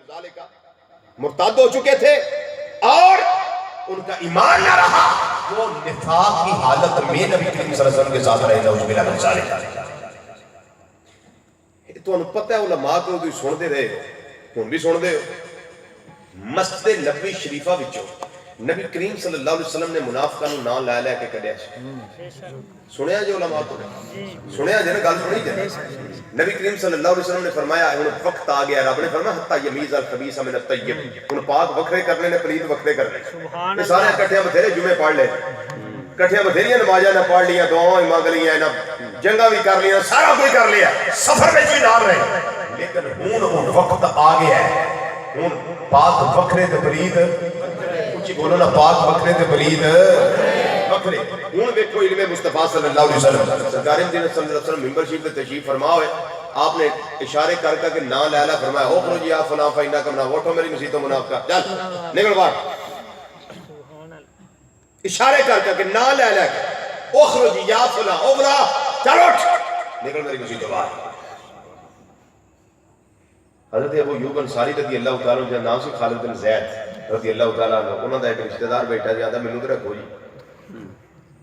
مرتد ہو چکے تھے اور ان کا ایمان نہ رہا، وہ نفاق کی حالت میں نبی کریم صلی اللہ علیہ وسلم کے ساتھ رہے نعوذ باللہ من ذالک۔ تو انہوں پتہ ہے علماء کو بھی سن دے رہے ہو، ہم بھی سن دے ہو، مسجد نبوی شریفہ وچوں نبی کریم صلی اللہ علیہ وسلم نے منافقاں نوں نام لے لے کے کڈیا، سنیا جو علماء کو سنیا جے نا گل سنی جے، نبی کریم صلی اللہ علیہ وسلم نے فرمایا ہن وقت آ گیا، رب نے فرمایا حتی یمیز الخبیث من الطیب، ہن پاک وکھرے کرنے نے پلید وکھرے کرنے، یہ سارے اکٹھے بتھیرے جمعے پڑھ لے، اکٹھے بتھیریاں نمازاں نہ پڑھ لیا، دعائیں مانگ لیا، نہ جنگاں بھی کر لیا، سارا کوئی کر لیا، سفر میں بھی نال رہے، لیکن ہن وقت آ گیا ہے، ہن پاک وکھرے تے پلید اچھی بولو نا، پاک وکھرے تے پلید وکھرے۔ ہن ویکھو علم مصطفیٰ صلی اللہ علیہ وسلم، سرکار مدینہ صلی اللہ علیہ وسلم ممبر شریف تے تشریف فرما ہوئے، آپ نے اشارے کر کر کے نا لیلا فرمایا، او کرو جی آپ فلاں فائنہ کرنا، ووٹو میری مسیح تو منافقہ، چل نکل باہر، اشارے کر کر کے نا لیلا کے اخرج یا فلاں او فلاں چل اٹھ نکل میری مسیح تو باہر۔ حضرت ابو ایوب انصاری رضی اللہ تعالیٰ عنہ، نام سے خالد بن زید رضی اللہ تعالیٰ عنہ، انہوں نے ایک رشتہ دار بیٹھا جاتا میں نے رکھو جی،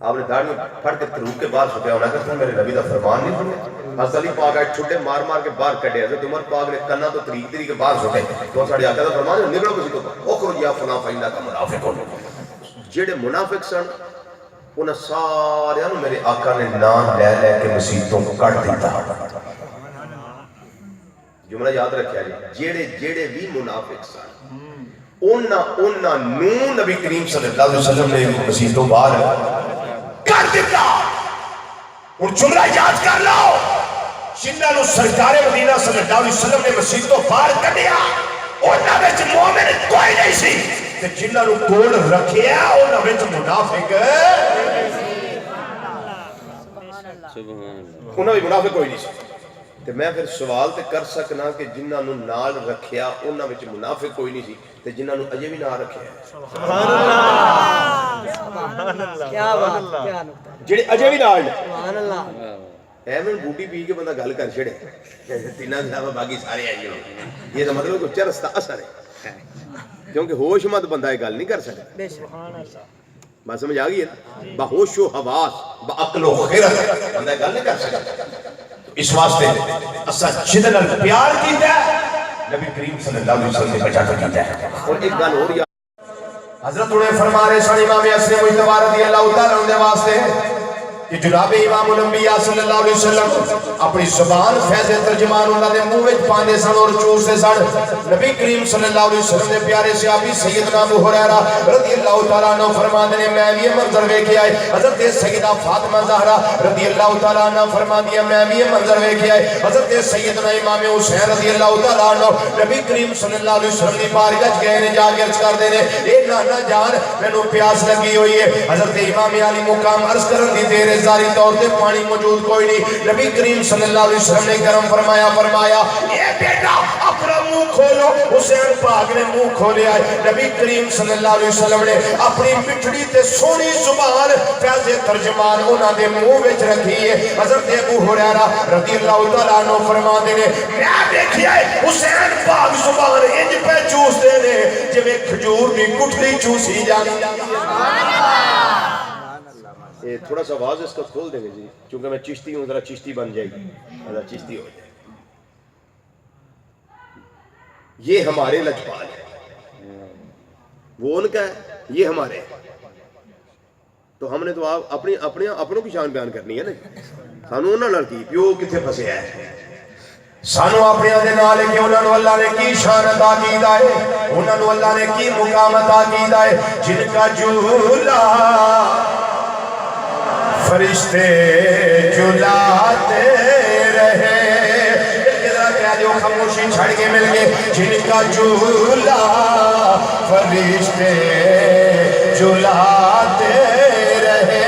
آپ نے داڑھی پھڑ کے تروک کے باہر چھٹیا ہونا کہ میرے نبی دا فرمان نہیں سنے، حضرت علی پاک آئے چھٹے مار مار کے باہر کٹے، حضرت عمر پاک نے کنا تو طریق طریق کے باہر چھٹے، تو ساڑھے آقا دا فرمان ہے نکلو کسی تو اخرج یا فلاں فائنہ کا منافق ہونے، جیڑے منافق سن انہاں سارے میرے آقا نے نام لے لے کے مسیحتوں کو کٹ دیتا۔ جملہ یاد رکھیا جی، جیڑے بھی منافق سن انہاں نو نبی کریم صلی اللہ علیہ وسلم نے مسیحتوں باہر کر دیتا۔ اور جملہ یاد کر لو، جنہاں نو سرکار مدینہ صلی اللہ علیہ وسلم نے مسیحتوں باہر کڈیا انہاں وچ مومن کوئی نہیں سی، تے جنہاں نو کول رکھیا انہاں وچ منافق انہاں بھی منافق کوئی نہیں سی۔ تے میں پھر سوال تے کر سکنا کہ جنہاں نو نال رکھیا انہاں وچ منافق کوئی نہیں سی تے جنہاں نو اجے بھی نہ رکھیا سبحان اللہ سبحان اللہ کیا بات کیا نقطہ جڑے اجے بھی نال سبحان اللہ ایویں بوٹی پی کے بندہ گل کر چھڑے تیناں دے علاوہ باقی سارے آئے ہو، یہ تو مطلب کوئی چرس دا اثر ہے، کیونکہ ہوش مند بندہ یہ گل نہیں کر سکتا، سبحان اللہ بات سمجھ آ گئی ہے نا، بہوش و حواس بعقل و خرد بندہ گل نہیں کر سکتا۔ اس واسطے اسا جدن پیار کیتا ہے نبی کریم صلی اللہ علیہ وسلم نے بچا کر کیتا ہے۔ اور ایک گل ہو رہی ہے، حضرت انہیں فرما رہے سن امام حسن مجتبی رضی اللہ تعالیٰ عنہ واسطے کہ جناب امام الانبیاء صلی اللہ علیہ وسلم اپنی زبان فیض ترجمان انہوں نے منہ وچ پاندے سن اور چوستے سن۔ نبی کریم صلی اللہ علیہ وسلم نے پیارے صحابی سیدنا ابو ہریرہ رضی اللہ تعالیٰ عنہ فرماتے ہیں میں بھی یہ منظر ویکھے آئے، حضرت سیدہ فاطمہ زہرا رضی اللہ تعالیٰ عنہ فرماتی ہیں میں بھی یہ منظر ویکھے آئے، حضرت سیدنا امام حسین رضی اللہ تعالیٰ عنہ نبی کریم صلی اللہ علیہ وسلم نے بارگاہ گئے نے جا کے عرض کر دینے اے نانا جان مینوں پیاس لگی ہوئی ہے، حضرت امام علی مقام عرض کرن دی دیر ظاہری طور تے پانی موجود کوئی نہیں، نبی کریم صلی اللہ علیہ وسلم نے کرم فرمایا اے بیٹا اپنا منہ کھولو، حسین پاک نے منہ کھولے آئے، نبی کریم صلی اللہ علیہ وسلم نے اپنی مٹھڑی تے سونی زبان فیض ترجمان انہاں دے منہ وچ رکھی ہے۔ حضرت ابو ہریرہ رضی اللہ تعالیٰ عنہ فرماتے ہیں میں دیکھیا ہے حسین پاک زبان انج پہ چوس دے نے جویں کھجور دی گٹھلی چوسی جاتی۔ تھوڑا سا آواز اس کو کھول دیں گے جی، چونکہ میں چشتی ہوں، ذرا چشتی بن جائے گی، ذرا چشتی ہو جائے۔ یہ ہمارے لجپال ہے، وہ ان کا ہے، یہ ہمارے ہیں، تو ہم نے تو اپنوں کی شان بیان کرنی ہے نا، سانو انہاں نال کی پیو کتھے پھسے ہے، سانو اپنے دے نال کہ انہاں نو اللہ نے کی شان عطا کیتا ہے، انہاں نو اللہ نے کی مقام عطا کیتا ہے، جن کا جھولا فرشتے جھلاتے رہے، خاموشی چھڑ کے مل گئے، جن کا جھولا فرشتے جھلاتے رہے،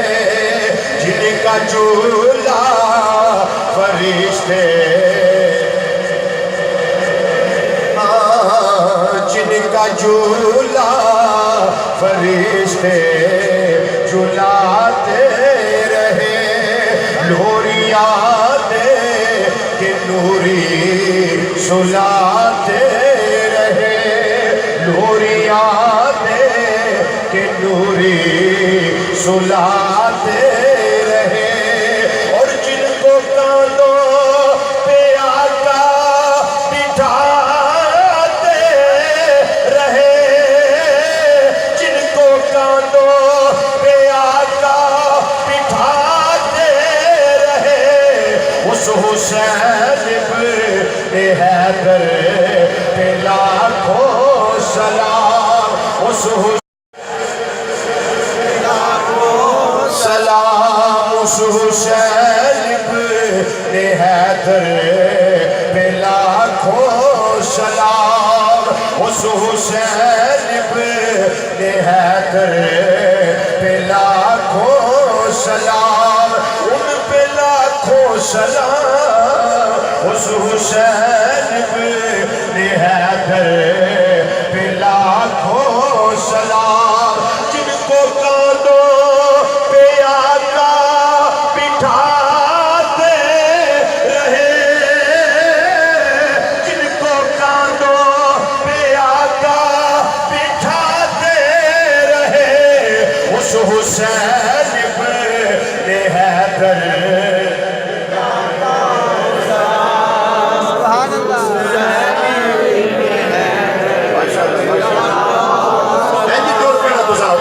جن کا جھولا فرشتے جن کا جھولا فرشتے جھلاتے رہے، لوریاں دے کہ نوری سلاتے رہے، سلاتے رہے اور جن کو کاندھوں پہ آقا بٹھاتے رہے جن کو کاندھوں پہ آقا بٹھاتے رہے اس حسین ابن حیدر پہ لاکھوں سلام اس سلام اس حسین ابن حیدر پہ لاکھوں سلام اس حسین ابن حیدر پہ لاکھوں سلام ان پہ لاکھوں سلام اس حسین ابن حیدر پہ لاکھوں سلام جن کو کاندھوں پہ آقا بٹھاتے رہے جن کو کاندھوں پہ آقا بٹھاتے رہے اس حسین ابن حیدر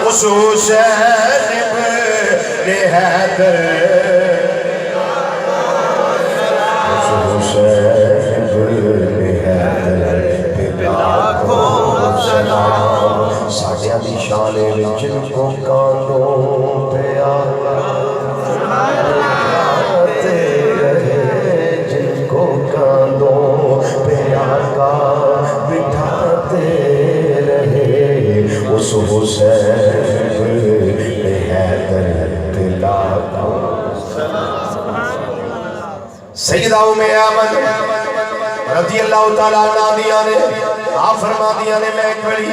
اس حسین ابن حیدر اس حسین ابن حیدر پہ لاکھوں سلام ساڈیاں دی شان وچ جن کو کاندھوں پہ آقا بٹھاتے رہے جن کو کاندھوں پہ آقا بٹھاتے رہے اس حسین ابن حیدر پہ لاکھوں سیدہ ام ایمن رضی اللہ تعالیٰ عنہ دیا نے آپ فرما دیا نے میں ایک بڑی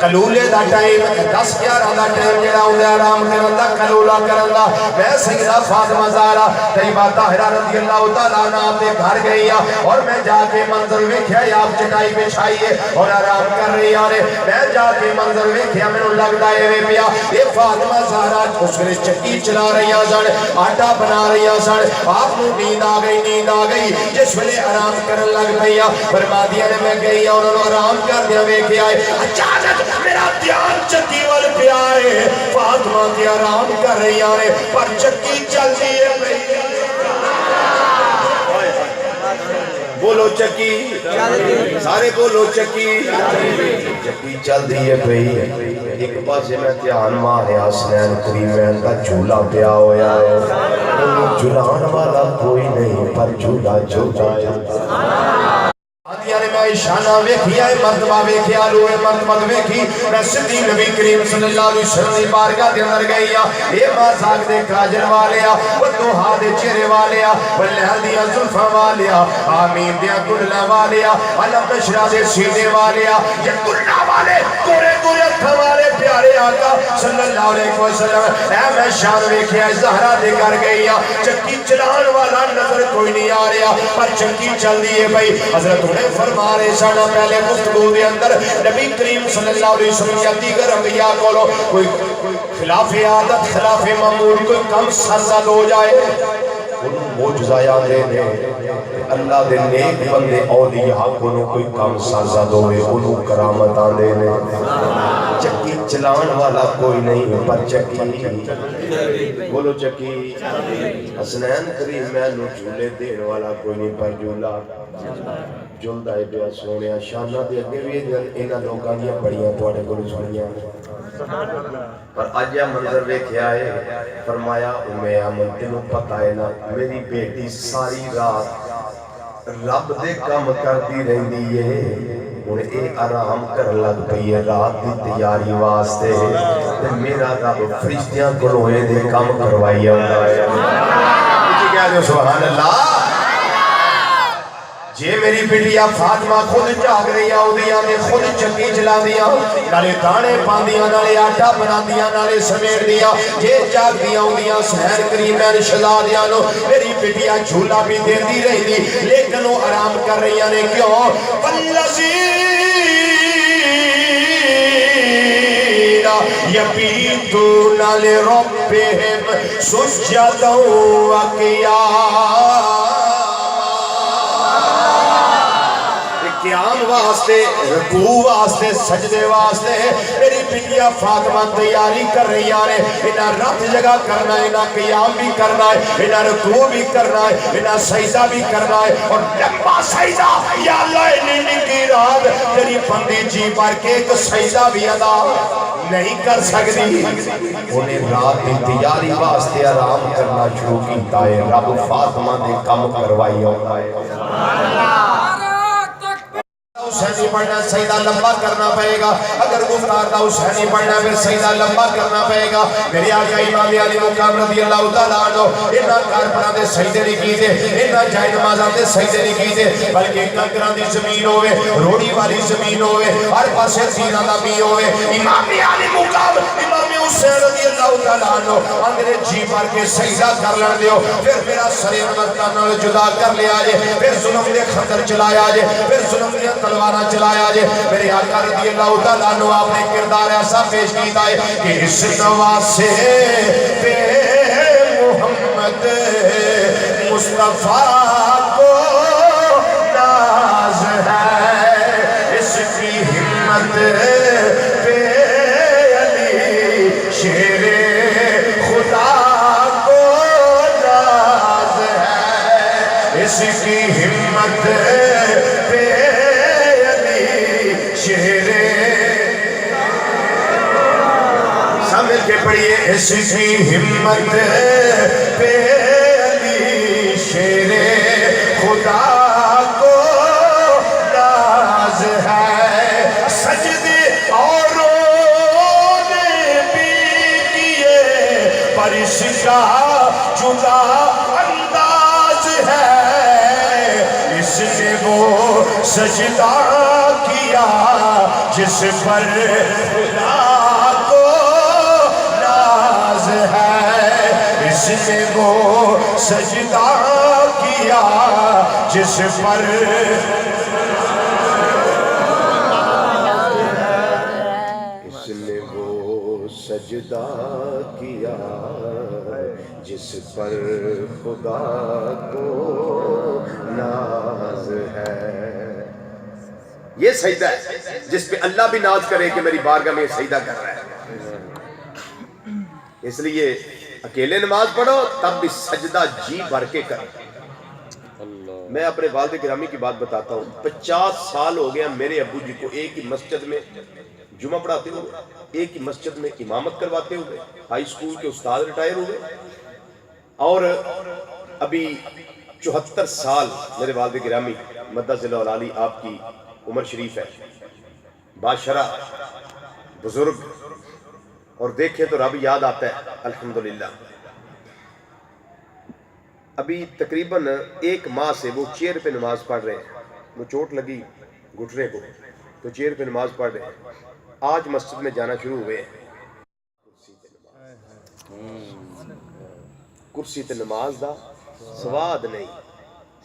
کلولے دا ٹائم 10-11 دا ٹائم جڑا ہوندے آرام کرن دا کلولا کرن دا میں سیدہ فاطمہ زہرا طیبہ طاہرہ رضی اللہ تعالیٰ عنہ دے گھر گئی اور میں جا کے منظر ویکھیا آپ چٹائی بچھائی ہے اور آرام کر رہی ہے میں جا کے منظر ویکھیا مینوں لگدا اے پیا اے فاطمہ زہرا اس ویلے چکی چلا رہی سن آٹا بنا رہی سن آپ نوں نیند آ گئی جس ویلے آرام کرن لگ پئی فرما دیا نے میں گئی انہاں نوں آرام کردیاں ویکھیا اچانک میرا دھیان چکی وال پیا ہے فاطمہ دی آرام کر رہی ہے پر چکی چل رہی ہے بولو چکی سارے بولو چکی چکی چل رہی ہے بھئی ایک پاسے میں دھیان ماریا حسنین کریمین دا جھولا پیا ہویا ہے جھولان والا کوئی نہیں پر جھولا جھولا آدھیا نے میں اشانہ ویکھی آئے مرتبہ ویکھی آلوے مرتبہ ویکھی میں صدی نبی کریم صلی اللہ علیہ وسلم دی بارگاہ دے اندر گئی اے مازاق دے کاجل والیا وہ دوہا دے چہرے والیا وہ لہل دیا ظلفہ والیا آمین دیا گلہ والیا علم نشرہ دے سیدے والیا یہ گلہ والے گورے گورے تھوالے پیارے آقا صلی اللہ علیہ وسلم اے میں شان ویکھی آئے زہرہ دے کر گئی چکی چلان والا نظر کوئی نہیں آ رہا پر چکی چل دیئے بھئی حضرت انہیں فرما رہے سانا پہلے گفتگو دے اندر نبی کریم صلی اللہ علیہ وسلم یا دیگر انبیاء کولو کوئی خلاف عادت خلاف معمول کوئی کم سرزد ہو جائے انہوں موجزہ یادے نے اللہ دے نیک بندے اولیاء انہوں کوئی کم سرزد ہوئے انہوں کرامت آنے نے چکی چلان والا کوئی نہیں پر چکی بولو چکی حسنین کریم میں نو جھولے دین والا کوئی نہیں پر جھولا جلدہ بیا سونے شانہ دے اگے بھی انہا لوگاں دیا بڑیاں توڑے کو سنیاں پر آج یہ منظر ویکھیا ہے فرمایا امی امن تینوں پتہ ہے نا میری بیٹی ساری رات رب دے کام کرتی رہی ہے انہیں اے آرام کر لگ پئی ہے رات دی تیاری واسطے تے میرا رب فرشتیاں کو روئے دے کام کروائی ہے مجھے کہہ دے سبحان اللہ جے میری بیٹیا فاطمہ خود جاگ رہی آؤدیاں نے خود چکی چلا دیا نالے دانے پاندیاں نالے آٹا بنا دیا نالے سمیر دیا جے جاگ دیا آؤدیاں سہر کریمین شہزادیاں نو میری بیٹیا جھولا بھی دے دی رہی دی لیکن وہ آرام کر رہی نے کیوں والذین یبیتون لربہم سجدا وقیاما. قیام واسطے، رکوع واسطے، سجدے واسطے میری بیٹیاں فاطمہ تیاری کر رہی ہیں. انہاں رات جگہ کرنا ہے، انہاں قیام بھی کرنا ہے، انہاں رکوع بھی کرنا ہے، انہاں سجدہ بھی کرنا ہے. اور لمبا سجدہ یا اللہ انہی کی رات تیری بندی جی بھر کے ایک سجدہ بھی ادا نہیں کر سکتی. انہیں رات کی تیاری واسطے آرام کرنا شروع کیتا ہے. رب فاطمہ دے کم کروائی ہوتا ہے. حسینی پڑھنا سجدہ لمبا کرنا پڑے گا. اگر گفتار دا حسینی پڑھنا پھر سجدہ لمبا کرنا پڑے گا. میرے آقا امام علی مقام رضی اللہ تعالیٰ عنہ انہاں کارپڑاں دے سجدے نہیں کیتے، انہاں جائے نمازاں دے سجدے نہیں کیتے، بلکہ کنکراں دی زمین ہوئے، روڑی والی زمین ہوئے، ہر پاسے تیراں دا بھی ہوئے. امام علی مقام امام حسین رضی اللہ تعالیٰ عنہ اندرے جی بھر کے سجدہ کر لن دیو. پھر میرا سرے مدکان جدا کر لیا جے، پھر ظلم دے خطر چلایا جے، پھر ظلم دے تلوارہ چلایا جے. میرے آقا رضی اللہ تعالیٰ عنہ آپ نے کردار ایسا پیش کیتا ہے کہ اس نواسے پہ محمد مصطفیٰ کو ناز ہے. اس کی ہمت پہ علی شیر خدا کو ناز ہے. اس کی ہمت پہ شیر سب مل کے پڑھئے. اس کی ہمت پہ علی شیر خدا کو ناز ہے. سجدے اوروں نے بھی کیے پر اس کا جدا انداز ہے. اس نے وہ سجدہ کیا جس پر خدا کو ناز ہے. اس نے وہ سجدہ کیا جس پر اس نے وہ سجدہ کیا جس پر خدا کو ناز ہے. یہ سجدہ ہے جس پہ اللہ بھی ناز کرے کہ میری بارگاہ میں سجدہ کر رہا ہے. اس لیے اکیلے نماز پڑھو تب بھی سجدہ جی بھر کے کرو. میں اپنے والد گرامی کی بات بتاتا ہوں. 50 سال ہو گیا میرے ابو جی کو ایک ہی مسجد میں جمعہ پڑھاتے ہوئے، ایک ہی مسجد میں امامت کرواتے ہوئے. ہائی سکول کے استاد ریٹائر ہوئے اور ابھی 74 سال میرے والد گرامی مدد ذلہ العالی آپ کی عمر شریف ہے. باشرہ بزرگ اور دیکھیں تو رب یاد آتا ہے الحمدللہ. ابھی تقریباً 1 ماہ سے وہ چیئر پہ نماز پڑھ رہے ہیں. وہ چوٹ لگی گھٹنے کو تو چیئر پہ نماز پڑھ رہے ہیں. آج مسجد میں جانا شروع ہوئے ہیں. کرسی تے نماز دا سواد نہیں.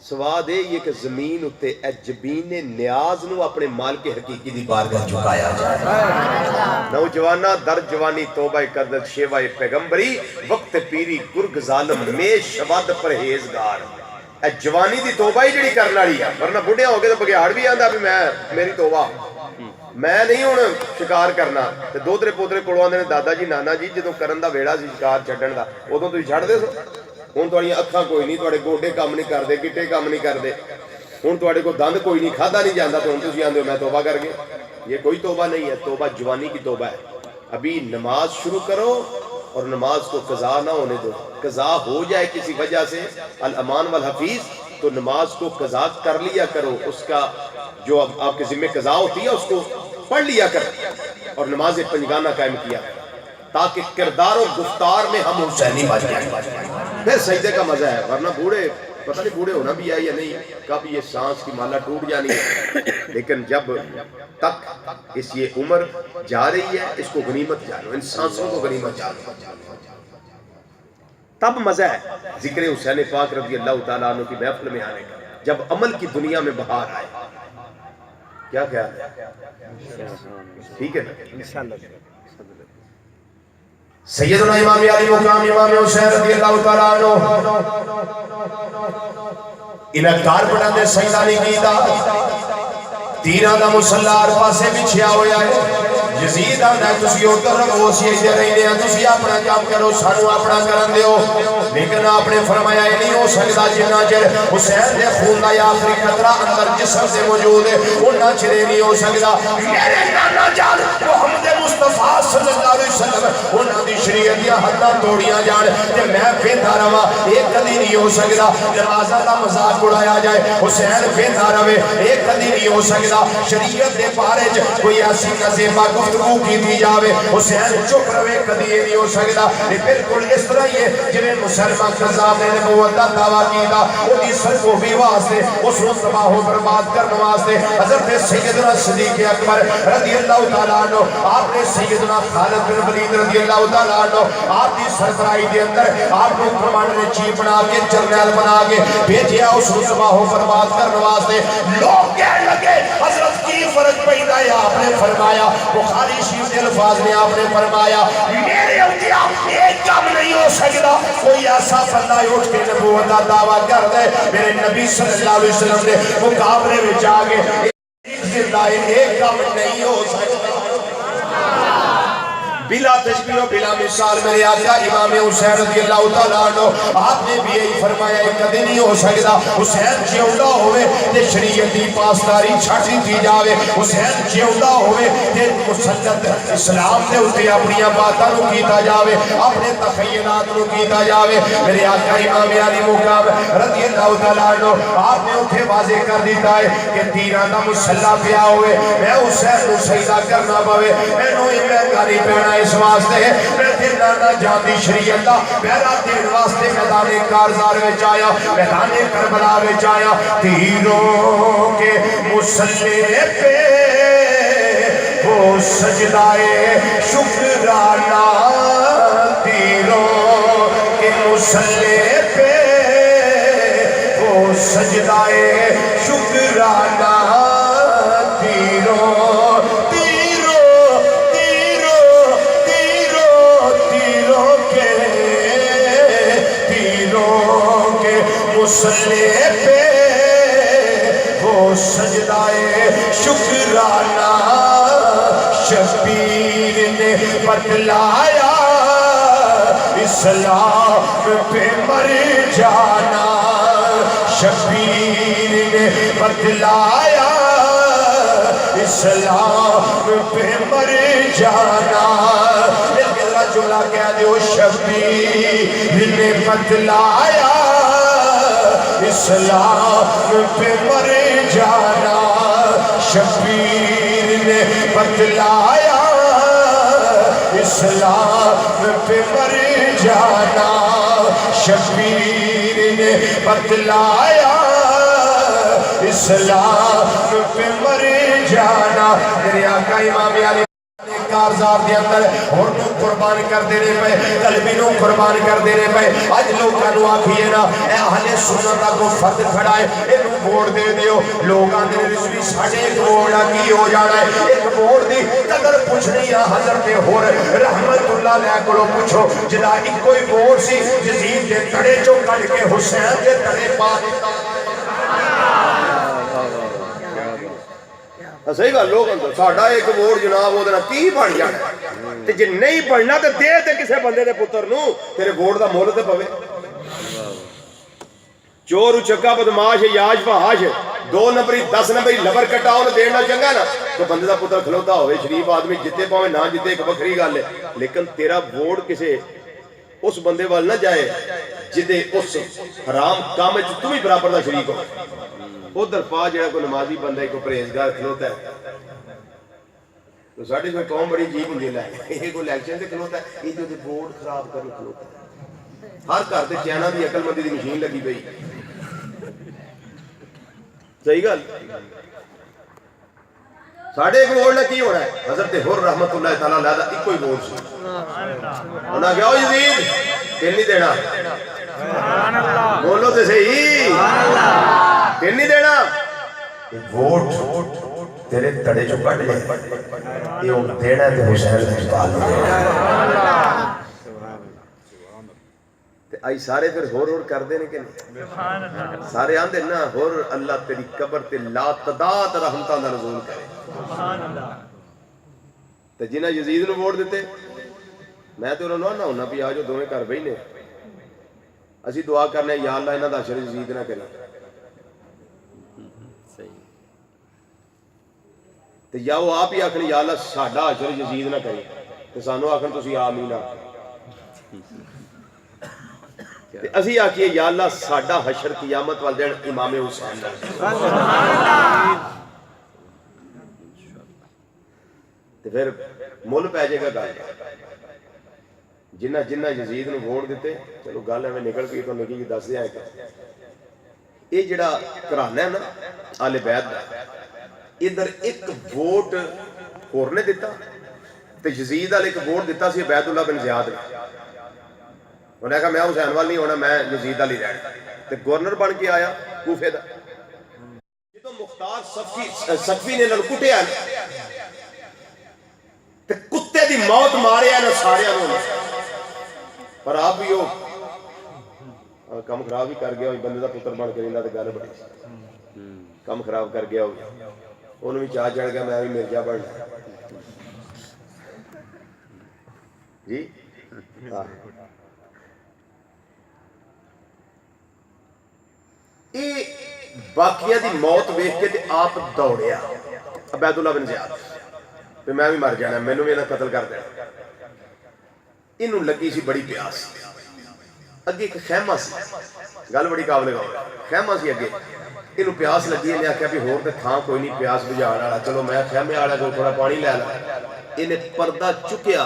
سواد یہ کہ زمین اتے اے جبین نیاز نو اپنے مالک حقیقی دی بارگاہ جھکایا جائے. نوجوانہ در جوانی توبہ کردت شیوہ پیغمبری وقت پیری گرگ ظالم میں شباد پرہیزگار. اے جوانی دی توبہ ہی جڑی کرنا رہی ہے، ورنہ بڑھیا ہو گئے تو بگیاڑ بھی آندہ بھی میری توبہ میں نہیں ہوں شکار کرنا. دو ترے پوترے کڑوان نے دادا جی نانا جی جدوں کرن دا ویڑا سی شکار چھڈن دا ادوں تسی چھڈ دے سو. ہن تہاڈیاں اکھاں کوئی نہیں، تہاڈے گوڈے کام نہیں کردے، گٹے کام نہیں کردے، ہن تہاڈے کو دند کوئی نہیں، کھادا نہیں جاندا تو ہن تسی آندے ہو میں توبہ کر گیا. یہ کوئی توبہ نہیں ہے. توبہ جوانی کی توبہ ہے. ابھی نماز شروع کرو اور نماز کو قضا نہ ہونے دو. قضا ہو جائے کسی وجہ سے الامان والحفیظ تو نماز کو قضا کر لیا کرو. اس کا جو آپ کے ذمہ قضا ہوتی ہے اس کو پڑھ لیا کر اور نماز پنجگانہ قائم کیا تاکہ کردار و گفتار میں ہم حسینی بن جائیں. پھر سجدے کا مزہ ہے. ورنہ بوڑھے پتہ نہیں بوڑھے ہونا بھی ہے یا نہیں، کب یہ سانس کی مالا ٹوٹ جانی ہے. لیکن جب تک اس یہ عمر جا رہی ہے اس کو غنیمت جانو، ان سانسوں کو غنیمت جانو، تب مزہ ہے ذکر حسین پاک رضی اللہ تعالیٰ عنہ کی محفل میں آنے کا. جب عمل کی دنیا میں بہار آئے. کیا خیال ہے؟ ٹھیک ہے نا؟ سیدنا امام علی مقام امام حسین رضی اللہ تعالیٰ عنہ انہیں کار پڑھا دے سجدہ نہیں کیتا تیرہ دا مسلح ہر پاسے بچھیا ہویا ہے یزید آنا ہے تسی ادھر رکھو سی ایسے رہنے ہیں تسی اپنا کام کرو سانو اپنا کرن دیو لیکن آپ نے فرمایا یہ نہیں ہو سکتا جنہ چر حسین دے خون دا یا آخری قطرہ اندر جسم سے موجود ہے انہا چرے نہیں ہو سکتا میرے نانا جان محمد مصطفیٰ صلی اللہ علیہ وسلم انہا دی شریعت یا حدہ توڑیاں جان کہ میں فیندہ رہا ایک قدی نہیں ہو سکتا نمازہ دا مزاق اڑایا جائے حسین فیندہ رہے ایک قدی نہیں ہو سکتا شریعت دے پارے کوئی ایسی نظیبہ گفتگو کی دی جاوے حسین چپ روے کدی یہ نہیں ہو سکتا یہ بالکل اس طرح ہی ہے جنہیں مسلمان قذاب نے نبوت دا دعویٰ کی تھا انہی سر کو بھی واسطے اس روز تباہ و برباد کرنے واسطے حضرت سیدنا صدیق اکبر رضی اللہ تعالیٰ عنہ آپ نے سیدنا خالد بن ولید رضی اللہ تعالیٰ عنہ آپ کی سربراہی دے اندر آپ کو کمانڈر چیف بنا کے جنرل بنا کے بھیجیا اس روز تباہ و برباد کرنے واسطے لوگ کہنے لگے حضرت کی فرق پیدا ہے آپ نے فرمایا بخاری شریف کے الفاظ میں آپ نے فرمایا میرے اوتیا ایک کام نہیں ہو سکتا کوئی ایسا بندہ اٹھ کے نبوت کا دعویٰ کر دے میرے نبی صلی اللہ علیہ وسلم نے مقابلے میں جا کے ایک کام نہیں ہو سکتا بلا تشبیہ و بلا مثال میرے آقا امام حسین رضی اللہ تعالیٰ عنہ آپ نے بھی یہی فرمایا ایک کدی نہیں ہو سکتا حسین جیوندہ ہوئے تے شریعتی پاسداری چھاٹی تھی جاوے حسین جیوندہ ہوئے تے مسلط اسلام نے اسے اپنی باتاں نو کیتا جاوے اپنے تخیلات نو کیتا جاوے میرے آقا امام علی مقام رضی اللہ تعالیٰ عنہ آپ نے اسے واضح کر دیتا ہے کہ تیرہ دا مسلح پیا ہوئے میں حسین نو سجدہ کرنا پوے میں نو امامداری پہنا اس واسطے میں دلانا جاندی شریعت دا پہلا دن واسطے میدان کارزار میں جایا میدان کربلا میں جایا تیروں کے مسلح پہ وہ سجدائے شکرانہ تیروں کے مسلح پہ وہ سجدائے شکرانہ تیروں مسلح پہ وہ سجدائے شکرانہ شبیر نے بتلایا اسلام پہ مر جانا شبیر نے بتلایا اسلام پہ مر جانا جملہ کہہ دیو شبیر نے بتلایا اسلام پہ مر جانا شبیر نے بتلایا اسلام پہ مر جانا شبیر نے بتلایا اسلام پہ مر جانا میرے آقا امام علی کارزار دے اندر اور نو قربان کر دینے پہ قلبی نو قربان کر دینے پہ آج لوگاں نو آکھئے نا اے اہل سنت کو فرد کھڑا ہے ایک ووٹ دے دیو لوگاں دے رسوی ساڑھے ایک ووٹ کی ہو جانا ہے ایک ووٹ دی قدر پوچھ نہیں ہے حضرت ہور رحمت اللہ علیہ کو پوچھو جدا ایک کوئی ووٹ سی یزید دے تڑے جو کڑ کے حسین دے تڑے پا دیتا صحیح گا لوگ ساڑھا ایک ووٹ جناب وہ دینا کی پڑھ جانا تے جی نہیں پڑھنا تے دے تے کسے بندے دے پتر نو تیرے ووٹ دا مول تے پوے چور چکا بدماش یاج فحاش 2 نمبری 10 نمبری لبر کٹا انہیں دینا چنگا نا تو بندے دا پتر کھلوتا ہوئے شریف آدمی جتے پاوے نہ جتے ایک بکری گال ہے لیکن تیرا ووٹ کسے اس بندے وال نہ جائے جدے اس حرام کام ہے تو بھی برابر دا شریک ہو ادھر پا جڑا کو نمازی بندہ کو پرہیزگار کھلوتا ہے تو ساڑھے میں قوم بڑی جیب ہوندی ہے یہ کو الیکشن سے کھلوتا ہے یہ جو ووٹ خراب کرنے کھلوتا ہے ہر گھر تے چینا دی عقل مندی دی مشین لگی پئی صحیح گل ساڑھے ایک ووٹ نہ کی ہونا ہے حضرت حر رحمت اللہ تعالیٰ علیہ دا ایک کوئی ووٹ سی انہاں کہا یزید تین نہیں دینا بولو تے صحیح تین نہیں دینا ووٹ تیرے تڑے جو کٹ جائے یہ دینا ہے تو حسین آئی سارے پھر ہور کردے نے کہ نہیں؟ سارے آندے نا ہور اللہ تیری قبر تے لا تعداد رحمتاں دا نزول کرے. تے جنہ یزید نو ووٹ دیتے میں تے انہوں نہ ہونا بھی آ جو دوویں گھر بہنے اسی دعا کرنے یا اللہ انہاں دا حشر یزید نہ کرے. تے یا وہ آپ ہی آکھن یا اللہ ساڈا حشر یزید نہ کرے تے سانو آکھن تسی آمین آکھن. اسی آکھیے یا اللہ ساڈا حشر قیامت وال دن امام حسین نال. تے پھر مل پہ جائے گا گل جنہ جنہ یزید نو ووٹ دیتے. چلو گل ایویں نکل گئی تو نکی دس دیا کہ یہ جڑا گھرانہ ہے نا آل بیت دا ادھر ایک ووٹ ہور نے دیتا تے یزید والے ایک ووٹ دیتا سی عبید اللہ بن زیاد نے. انہیں کہا میں حسین وال نہیں ہونا میں یزید والی رہنا تے گورنر بن کے آیا کوفے دا. جدوں مختار صفی نے انہاں کٹیا تے کتے دی موت ماریا نا سارے انہوں پر آپ بھی ہو کم خراب ہی کر گیا بندے دا پتر بن کے رہندا تے گل بڑی کم خراب کر گیا ہو انہوں بھی چاہ چڑھ گیا میں بھی مرزا بننا جی. یہ باقیہ دی موت ویکھ کے آپ دوڑیا عبید اللہ بن زیاد پہ میں بھی مر جانا میں نے بھی انہیں قتل کر دینا. انہوں لگی سی بڑی پیاس اگے ایک خیمہ سی گل بڑی قابل گاؤں خیمہ سی اگے انہوں پیاس لگی انہیں آکھیا بھی ہور تے تھاں کوئی نہیں پیاس بجھاڑ والا چلو میں خیمے والا کوئی تھوڑا پانی لے لا. انہیں پردہ چکیا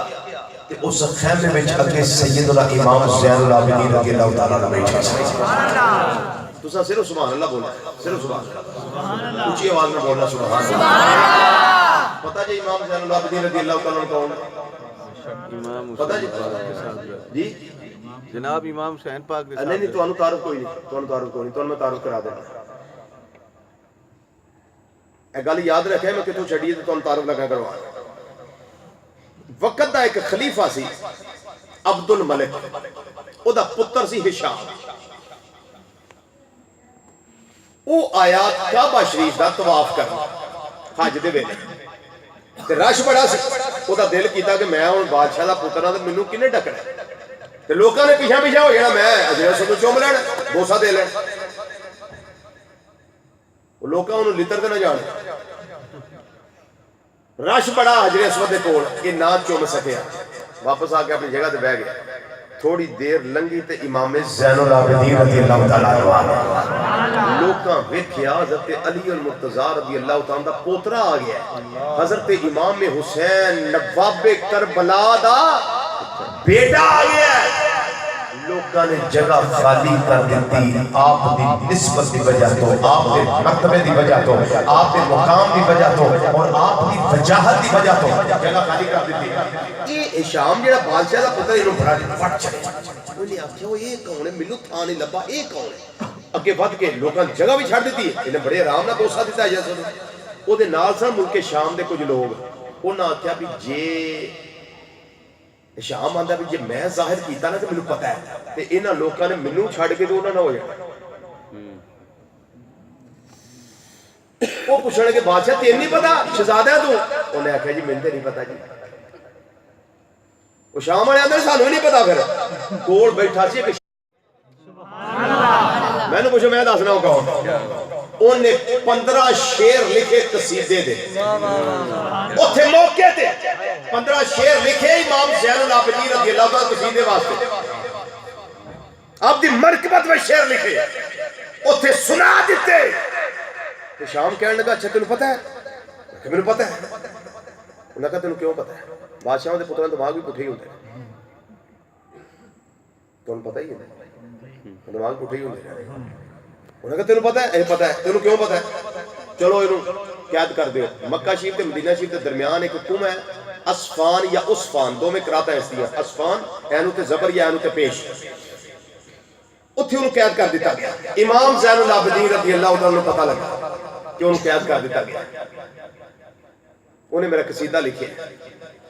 تے اس خیمے وچ اگے سیدنا امام زین العابدین رضی اللہ تعالیٰ عنہ بیٹھے سی. تسا صرف سبحان اللہ بولنا صرف سبحان اللہ اونچی آواز میں بولنا سبحان اللہ. پتہ جی امام زین العابدین رضی اللہ تعالیٰ عنہ کون پتہ جی جناب امام حسین پاک دے نہیں نہیں تانوں تعارف کوئی نہیں تانوں میں تعارف کرا دینا. اے گل یاد رکھے میں کتوں چھڈی تے تانوں تعارف لگا کروا. وقت دا ایک خلیفہ سی عبد الملک او دا پتر سی ہشام. او آیا کعبہ شریف دا طواف کرنا حج دے ویلے تے رش بڑا سی. او دا دل کیتا کہ میں ہن بادشاہ دا پتر ہاں تے مینوں کنے ڈکنا تے لوکاں نے پیچھے پیچھے ہو جانا میں اجے سو چوم لینا بوسا دے لینا. او لوکاں اونوں لتر تے نہ جان رش بڑا حجر اسود دے کول کہ نہ چوم سکیا واپس آ کے اپنی جگہ تے بیٹھ گیا. تھوڑی دیر لنگی تے امام زین العابدین رضی اللہ تعالیٰ عنہ لوکاں ویکھیا حضرت علی المرتضیٰ رضی اللہ تعالیٰ دا پوترا آ گیا حضرت امام حسین نواب کربلا دا بیٹا آ گیا. لوکاں نے جگہ خالی کر دیتی آپ دی نسبت دی وجہ تو آپ دے مرتبے دی وجہ تو آپ دے مقام دی وجہ تو اور آپ دی وجاہت دی وجہ تو جگہ خالی کر دیتی. یہ ہشام جڑا بادشاہ دا پتر انہوں بڑا فٹ چلے انہیں آکھیا وہ یہ کون ہے مینوں تھاں نہیں لبا یہ کون ہے. اگے ود کے لوکاں جگہ بھی چھڑ دیتی انہیں بڑے آرام نال بوسا دیتا ہے جیسے او دے نال سن ملک شام دے کچھ لوگ انہاں آکھیا بھی جے شام آندا بھی جے میں ظاہر کیتا نا تے مینوں پتہ ہے تے انہاں لوکاں نے مینوں چھڑ کے تے انہاں نہ ہو جانا. وہ پوچھنے کے بادشاہ تین نہیں پتا شہزادہ ہے تو انہیں آکھیا جی مجھے نہیں پتا جی. وہ شام والے اندر سانوں نہیں پتا پھر کول بیٹھا سی کہ میں نے پوچھا میں دسنا ہوں کون انہیں 15 شعر لکھے قصیدے دے اوتھے موقع تے 15 شعر لکھے امام زین العابدین رضی اللہ تعالیٰ قصیدے واسطے آپ دی مرکبت میں شعر لکھے اوتھے سنا دیتے. شام کہنے لگا اچھا تینوں پتہ ہے کہ میرے پتہ ہے. انہوں نے کہا تینوں کیوں پتہ ہے بادشاہوں دے پتران دماغ بھی پٹھے ہی ہوتے ہیں تو انہوں پتہ ہی ہے دماغ پٹھے ہی ہوتے ہیں. انہوں نے کہا تینوں پتہ ہے اے پتہ ہے تینوں کیوں پتہ ہے چلو انہوں قید کر دیو. مکہ شریف تے مدینہ شریف تے درمیان ایک حکم ہے اسفان یا اسفان دو میں کراتا ہے اس دیا اسفان اینو تے زبر یا اینو تے پیش اتھے انہوں قید کر دیتا گیا. امام زین العابدین رضی اللہ عنہ پتہ لگا کہ انہوں قید کر دیتا گیا. انہیں میرا قصیدہ لکھیا،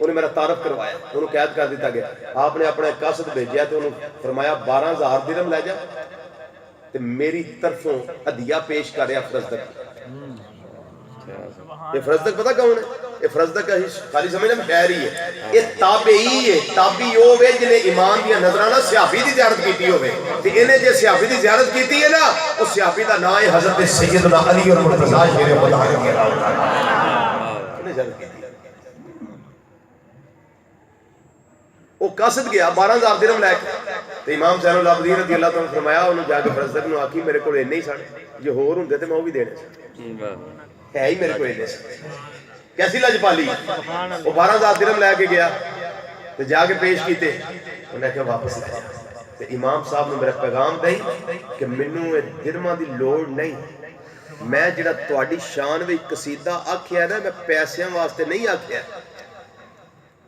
انہیں میرا تعارف کروایا، انہوں قید کر دیتا گیا. آپ نے اپنا قاصد بھیجیا تو انہوں فرمایا 12,000 درہم لے جا تو میری طرفوں ہدیہ پیش کر رہا فرزدق. یہ فرزدق پتہ کون ہے؟ یہ فرزدق خالی سمجھنا شاعر ہی ہے، یہ تابعی ہے. تابعی ہوئے جنہیں امام دیا نظرانہ صحابی دی زیارت کیتی ہوئے، تو انہیں جے صحابی دی زیارت کیتی ہے نا، اس صحابی دا نام ہے حضرت سیدنا علی اور مرتضیٰ شیر خدا رضی اللہ تعالیٰ. انہیں زیارت کیتی ہے. وہ قصد گیا 12,000 درہم لے کے، تو امام زین العابدین رضی اللہ تعالیٰ نے فرمایا انہوں جا کے فرزدق نے آکی میرے کو نہیں ساڑھے جو ہور ہوں دیتے میں وہ بھی دینے سے ہے ہی میرے کو لینے سے. کیسی لجپالی. وہ 12,000 درہم لے کے گیا تو جا کے پیش کیتے، انہوں نے کہا واپس لے جا. تو امام صاحب نے میرا پیغام دیں کہ منوں درہماں دی لوڑ نہیں، میں جڑا تواڈی شان وچ قصیدہ آکھیا ہے نا میں پیسیاں واسطے نہیں آکھیا،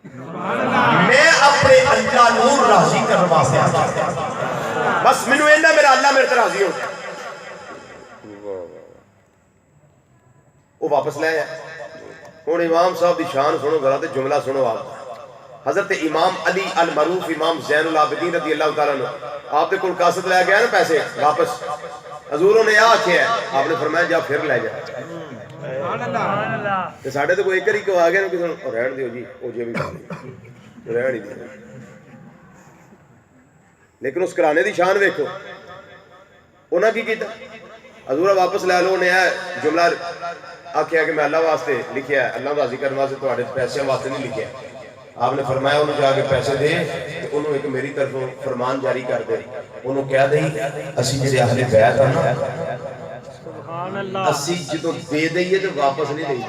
میں اپنے اللہ نور راضی کرنے واسطے آکھیا. بس منوں اینا میرا اللہ میرے تے راضی ہو. وہ واپس لے آیا. ہوں امام صاحب دی شان سنو ذرا تے جملہ سنو. آپ حضرت امام علی المعروف امام زین العابدین رضی اللہ تعالیٰ عنہ آپ دے کول قاصد لے گیا نا پیسے واپس، حضوروں نے آ کے آپ نے فرمایا جا پھر لے جا. تے ساڈے تے کوئی ایک ہی کو آ گیا نا کہ رہن دیو جی او جے بھی رہن ہی دیو. لیکن اس کرانے دی شان ویکھو انہاں کی کیتا. حضور واپس لے لو نے جملہ آکھیا کہ میں اللہ واسطے لکھیا ہے، اللہ راضی کرنے واسطے تواڈے پیسے واسطے نہیں لکھیا. آپ نے فرمایا انہوں جا کے پیسے دے تو انہوں ایک میری طرف فرمان جاری کر دے. انہوں کہہ دیں اسی جڑے اہل بیت ہیں نا اسی جدوں دے دئیے تو واپس نہیں دیں.